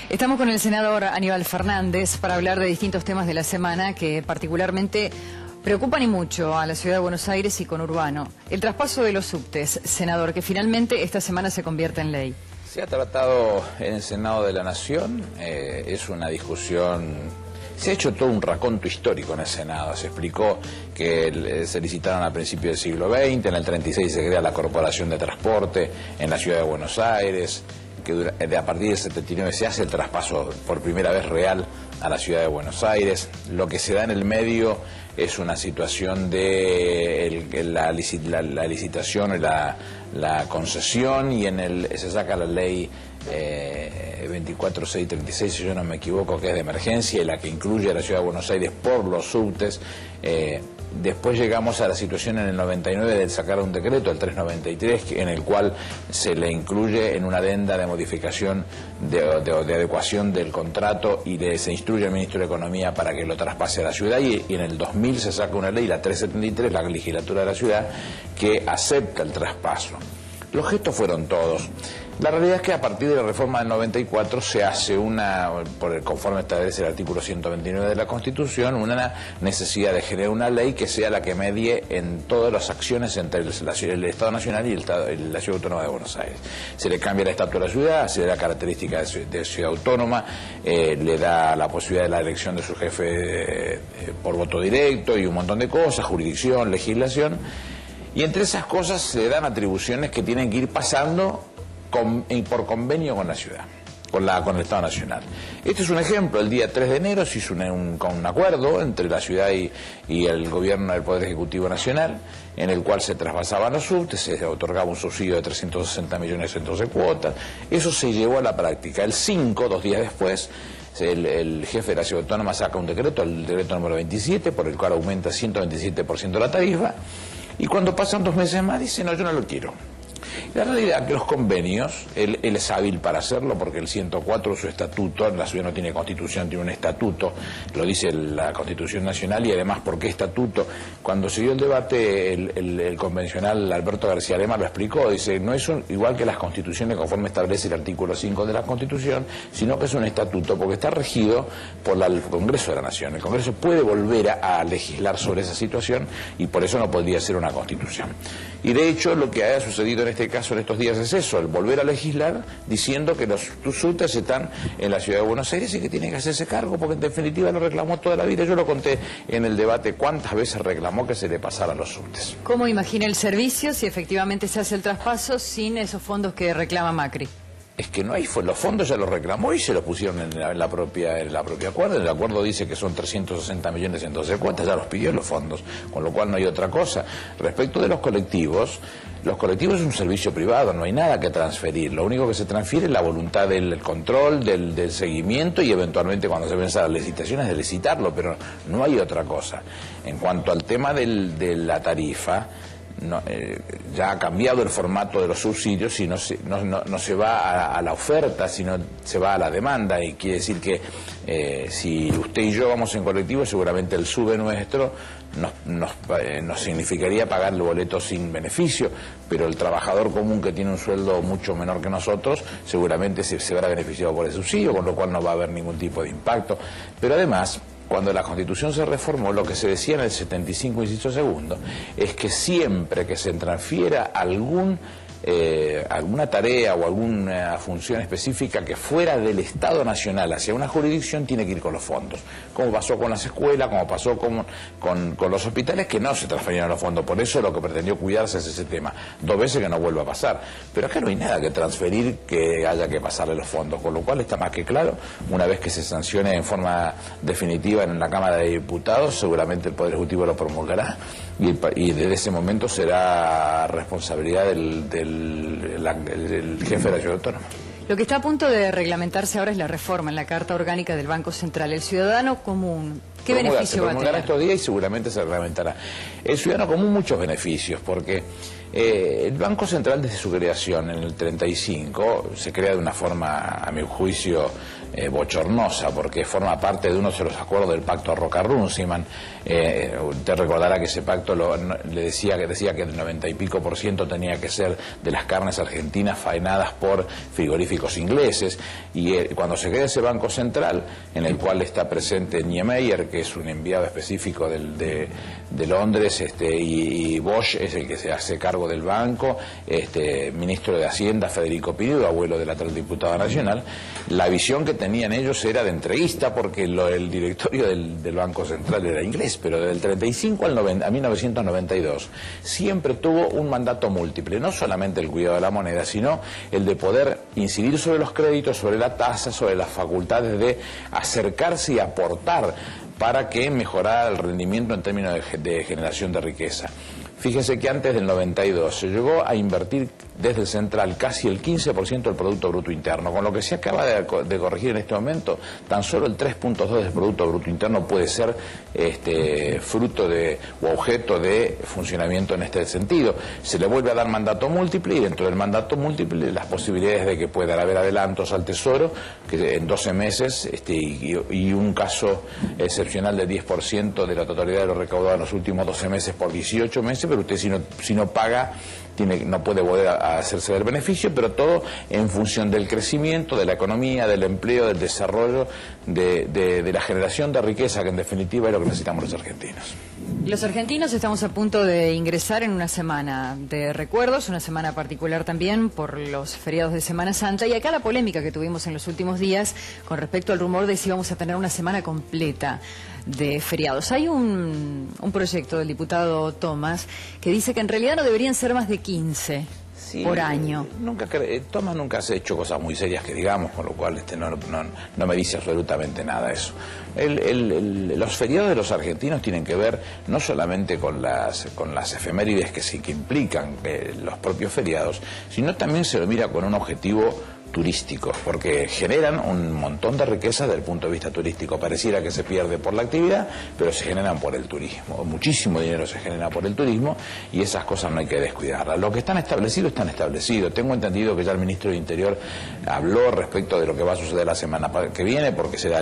Estamos con el senador Aníbal Fernández para hablar de distintos temas de la semana que particularmente preocupan y mucho a la ciudad de Buenos Aires y conurbano. El traspaso de los subtes, senador, que finalmente esta semana se convierte en ley. Se ha tratado en el Senado de la Nación, es una discusión... Se ha hecho todo un raconto histórico en el Senado. Se explicó que se licitaron a principios del siglo XX, en el 36 se crea la Corporación de Transporte en la ciudad de Buenos Aires, que a partir del 79 se hace el traspaso por primera vez real a la ciudad de Buenos Aires. Lo que se da en el medio es una situación de la licitación y la concesión, y se saca la ley 24636, si yo no me equivoco, que es de emergencia y la que incluye a la ciudad de Buenos Aires por los subtes. Después llegamos a la situación en el 99 de sacar un decreto, el 393, en el cual se le incluye en una adenda de modificación de adecuación del contrato y se instruye al Ministro de Economía para que lo traspase a la ciudad, y en el 2000 se saca una ley, la 373, la legislatura de la ciudad, que acepta el traspaso. Los gestos fueron todos. La realidad es que a partir de la reforma del 94 se hace conforme establece el artículo 129 de la Constitución, una necesidad de generar una ley que sea la que medie en todas las acciones entre el Estado Nacional y la Ciudad Autónoma de Buenos Aires. Se le cambia el estatus de la ciudad, se le da características de ciudad autónoma, le da la posibilidad de la elección de su jefe por voto directo y un montón de cosas, jurisdicción, legislación, y entre esas cosas se dan atribuciones que tienen que ir pasando por convenio con la ciudad, con el Estado Nacional. Este es un ejemplo. El día 3 de enero se hizo un acuerdo entre la ciudad y el gobierno del Poder Ejecutivo Nacional, en el cual se traspasaban los subtes, se otorgaba un subsidio de 360 millones en 12 cuotas. Eso se llevó a la práctica. El 5, 2 días después, el jefe de la Ciudad Autónoma saca un decreto, el decreto número 27, por el cual aumenta 127% la tarifa, y cuando pasan 2 meses más dice: no, yo no lo quiero. La realidad es que los convenios, él es hábil para hacerlo, porque el 104, su estatuto, la ciudad no tiene constitución, tiene un estatuto, lo dice la Constitución Nacional, y además, ¿por qué estatuto? Cuando se dio el debate, el convencional Alberto García Lema lo explicó, dice: no es igual que las constituciones conforme establece el artículo 5 de la Constitución, sino que es un estatuto porque está regido por el Congreso de la Nación. El Congreso puede volver a legislar sobre esa situación, y por eso no podría ser una constitución. Y de hecho, lo que ha sucedido en este caso en estos días es eso, el volver a legislar diciendo que los subtes están en la ciudad de Buenos Aires y que tienen que hacerse cargo, porque en definitiva lo reclamó toda la vida. Yo lo conté en el debate cuántas veces reclamó que se le pasara a los subtes. ¿Cómo imagina el servicio si efectivamente se hace el traspaso sin esos fondos que reclama Macri? Es que no hay, los fondos ya los reclamó y se los pusieron en la propia acuerdo. El acuerdo dice que son 360 millones en 12 cuotas, ya los pidió los fondos, con lo cual no hay otra cosa. Respecto de los colectivos es un servicio privado, no hay nada que transferir. Lo único que se transfiere es la voluntad del control, del seguimiento, y eventualmente cuando se venza las licitaciones de licitarlo, pero no hay otra cosa. En cuanto al tema de la tarifa, ya ha cambiado el formato de los subsidios y no se va a la oferta, sino se va a la demanda, y quiere decir que si usted y yo vamos en colectivo, seguramente el sube nuestro nos significaría pagar el boleto sin beneficio, pero el trabajador común que tiene un sueldo mucho menor que nosotros seguramente se verá beneficiado por el subsidio, con lo cual no va a haber ningún tipo de impacto. Pero además, cuando la Constitución se reformó, lo que se decía en el 75, inciso segundo, es que siempre que se transfiera alguna tarea o alguna función específica que fuera del Estado Nacional hacia una jurisdicción, tiene que ir con los fondos, como pasó con las escuelas, como pasó con los hospitales, que no se transferían los fondos. Por eso lo que pretendió cuidarse es ese tema. 2 veces que no vuelva a pasar, pero acá no hay nada que transferir que haya que pasarle los fondos, con lo cual está más que claro. Una vez que se sancione en forma definitiva en la Cámara de Diputados, seguramente el Poder Ejecutivo lo promulgará, y desde ese momento será responsabilidad del jefe de la Ciudad Autónoma. Lo que está a punto de reglamentarse ahora es la reforma en la Carta Orgánica del Banco Central. El ciudadano común, ¿qué beneficio va a tener? Se promulgará estos días y seguramente se reglamentará. El ciudadano común, muchos beneficios, porque El Banco Central, desde su creación en el 35, se crea de una forma, a mi juicio, bochornosa, porque forma parte de uno de los acuerdos del pacto Roca-Runciman. Usted recordará que ese pacto decía que el 90 y pico % tenía que ser de las carnes argentinas faenadas por frigoríficos ingleses, y cuando se crea ese Banco Central, en el cual está presente Niemeyer, que es un enviado específico de Londres, y Bosch es el que se hace cargo del banco, ministro de Hacienda Federico Pinedo, abuelo de la tal diputada nacional, la visión que tenían ellos era de entreguista, porque el directorio del Banco Central era inglés, pero desde el 35 a 1992 siempre tuvo un mandato múltiple, no solamente el cuidado de la moneda, sino el de poder incidir sobre los créditos, sobre la tasa, sobre las facultades de acercarse y aportar para que mejorara el rendimiento en términos de generación de riqueza. Fíjese que antes del 92 se llegó a invertir desde el central casi el 15% del Producto Bruto Interno, con lo que se acaba de corregir en este momento, tan solo el 3.2% del Producto Bruto Interno puede ser fruto o objeto de funcionamiento en este sentido. Se le vuelve a dar mandato múltiple, y dentro del mandato múltiple las posibilidades de que puedan haber adelantos al Tesoro, que en 12 meses, y un caso excepcional de 10% de la totalidad de lo recaudado en los últimos 12 meses por 18 meses, pero usted si no paga, no puede volver a hacerse del beneficio, pero todo en función del crecimiento, de la economía, del empleo, del desarrollo, de la generación de riqueza, que en definitiva es lo que necesitamos los argentinos. Los argentinos estamos a punto de ingresar en una semana de recuerdos, una semana particular también por los feriados de Semana Santa, y acá la polémica que tuvimos en los últimos días con respecto al rumor de si íbamos a tener una semana completa de feriados. Hay un proyecto del diputado Tomás que dice que en realidad no deberían ser más de 15 por año. Tomás nunca ha hecho cosas muy serias que digamos, con lo cual no me dice absolutamente nada eso. Los feriados de los argentinos tienen que ver no solamente con las efemérides que implican los propios feriados, sino también se lo mira con un objetivo turístico, porque generan un montón de riqueza desde el punto de vista turístico. Pareciera que se pierde por la actividad, pero se generan por el turismo. Muchísimo dinero se genera por el turismo, y esas cosas no hay que descuidarlas. Lo que están establecidos, están establecidos. Tengo entendido que ya el ministro de Interior habló respecto de lo que va a suceder la semana que viene, porque será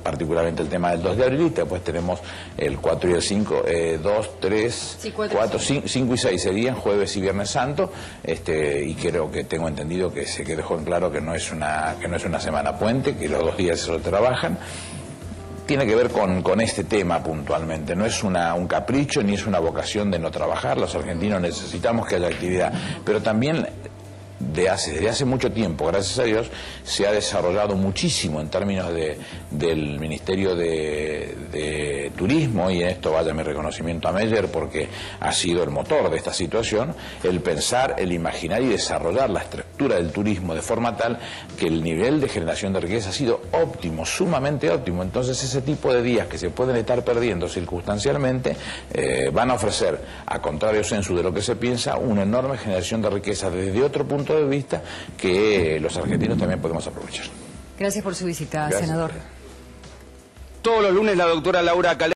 particularmente el tema del 2 de abril, y después tenemos el 4 y el 5, 2, 3, 4, 5 y 6 serían jueves y viernes santo, y creo que tengo entendido que se dejó en claro que no es una semana puente, que los 2 días se trabajan. Tiene que ver con este tema puntualmente, no es un capricho ni es una vocación de no trabajar. Los argentinos necesitamos que haya actividad, pero también desde hace mucho tiempo, gracias a Dios, se ha desarrollado muchísimo en términos del Ministerio de Turismo, y en esto vaya mi reconocimiento a Meyer, porque ha sido el motor de esta situación, el pensar, el imaginar y desarrollar la estructura del turismo de forma tal que el nivel de generación de riqueza ha sido óptimo, sumamente óptimo. Entonces ese tipo de días que se pueden estar perdiendo circunstancialmente van a ofrecer, a contrario sensu de lo que se piensa, una enorme generación de riqueza desde otro punto de vista que los argentinos también podemos aprovechar. Gracias por su visita, Gracias, senador. Todos los lunes la doctora Laura Calé